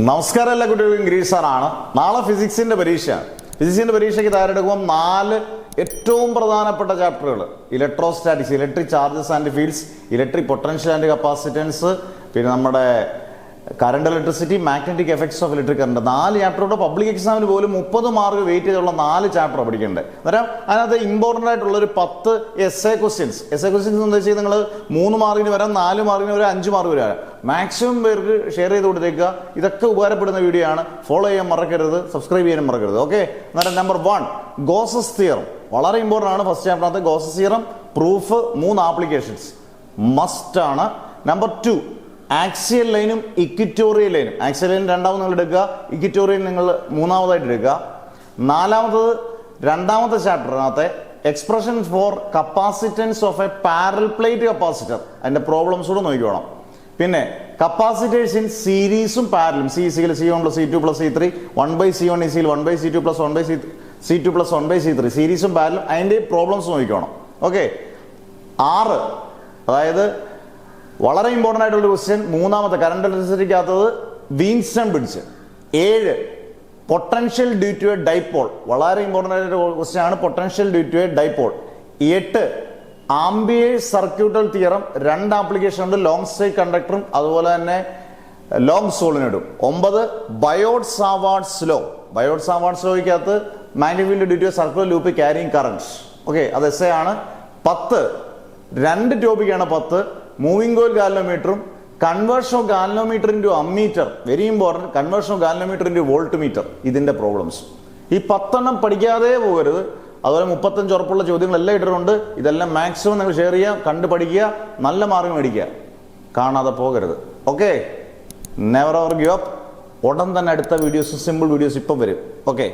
നമസ്കാരം, എല്ലാ കുട്ടികൾക്കും ഗിരീഷ് സാറാണ്. നാളെ ഫിസിക്സിന്റെ പരീക്ഷയ്ക്ക് തയ്യാറെടുക്കുമ്പോൾ 4 ഏറ്റവും പ്രധാനപ്പെട്ട ചാപ്റ്ററുകൾ: electrostatics, electric charges and fields, electric potential and capacitance, പിന്നെ നമ്മുടെ current electricity, magnetic effects of electric current. 4 ചാപ്റ്ററുടെ പബ്ലിക് എക്സാമിന് പോലും 30 മാർക്ക് വെയിറ്റ് ചെയ്തുള്ള 4 ചാപ്റ്റർ പഠിക്കേണ്ടത്. അന്നേരം അതിനകത്ത് ഇമ്പോർട്ടൻ്റ് ആയിട്ടുള്ളൊരു 10 എസ്എ ക്വസ്റ്റ്യൻസ് എന്ന് വെച്ചാൽ നിങ്ങൾ 3 മാർക്കിന് വരാം, 4 മാർക്കിന് വരാം, 5 മാർക്ക് വരാം. മാക്സിമം പേർക്ക് ഷെയർ ചെയ്ത് കൊടുത്തേക്കുക. ഇതൊക്കെ ഉപകാരപ്പെടുന്ന വീഡിയോ ആണ്. ഫോളോ ചെയ്യാൻ മറക്കരുത്, സബ്സ്ക്രൈബ് ചെയ്യാനും മറക്കരുത്. ഓക്കെ. അന്നേരം നമ്പർ 1, ഗോസസ് തിയറം വളരെ ഇമ്പോർട്ടൻ്റ് ആണ്. ഫസ്റ്റ് ചാപ്റ്ററിനകത്ത് Gauss's theorem, proof, 3 applications must ആണ്. നമ്പർ 2, ആക്സിയൽ ലൈനും ഇക്വിറ്റോറിയൽ ലൈനും. ആക്സിയൽ ലൈൻ രണ്ടാമത് നിങ്ങൾ എടുക്കുക, ഇക്വിറ്റോറിയൽ നിങ്ങൾ മൂന്നാമതായിട്ട് എടുക്കുക. 4ാമത്തത്, 2ാമത്തെ ചാപ്റ്ററിനകത്തെ expression for capacitance of a parallel plate capacitor, അതിന്റെ പ്രോബ്ലംസ് കൂടെ നോക്കിക്കോണം. പിന്നെ കപ്പാസിറ്റേഴ്സ് ഇൻ സീരീസും പാരലും, C1 + C2 + C3, 1/C1 = 1/C2 + 1/C2 + 1/C3, സീരീസും പാരലും, അതിന്റെ പ്രോബ്ലംസ് നോക്കിക്കോണം. ഓക്കെ. 6, അതായത് വളരെ ഇമ്പോർട്ടൻ്റ് ആയിട്ടുള്ള ക്വസ്റ്റ്യൻ, 3ാമത്തെ കറണ്ട് ഇലക്ട്രിസിറ്റിക്കകത്തത് Wheatstone bridge. 7, potential due to a dipole, വളരെ ഇമ്പോർട്ടൻ്റ് ആയിട്ടുള്ള ക്വസ്റ്റ്യൻ ആണ്, potential due to a dipole. 8, Ampere's circuital theorem, 2 application ഉണ്ട്, ലോങ് സ്ട്രേറ്റ് കണ്ടക്ടറും അതുപോലെ തന്നെ ലോങ് സോളിനോയിഡും. 9, Biot Savart law. Biot Savart ലോയ്ക്കകത്ത് magnetic field due to a circular loop carrying current. Okay, അത് എസ്എ ആണ്. 10, 2 ടോപ്പിക്കാണ്. 10, മൂവിംഗ് കോയിൽ ഗാലനോമീറ്ററും conversion of galvanometer into ammeter, very important, conversion of galvanometer into volt meter, ഇതിന്റെ problems. ഈ 10 പഠിക്കാതെ പോകരുത്. അതുപോലെ 35 ഉറപ്പുള്ള ചോദ്യങ്ങളെല്ലാം ഇട്ടിട്ടുണ്ട്. ഇതെല്ലാം മാക്സിമം നിങ്ങൾ ഷെയർ ചെയ്യുക, കണ്ടു പഠിക്കുക, നല്ല മാർക്ക് മേടിക്കുക, കാണാതെ പോകരുത്. Okay, never ever give up. ഉടൻ തന്നെ അടുത്ത വീഡിയോസ്, സിമ്പിൾ വീഡിയോസ് ഇപ്പം വരും. ഓക്കെ.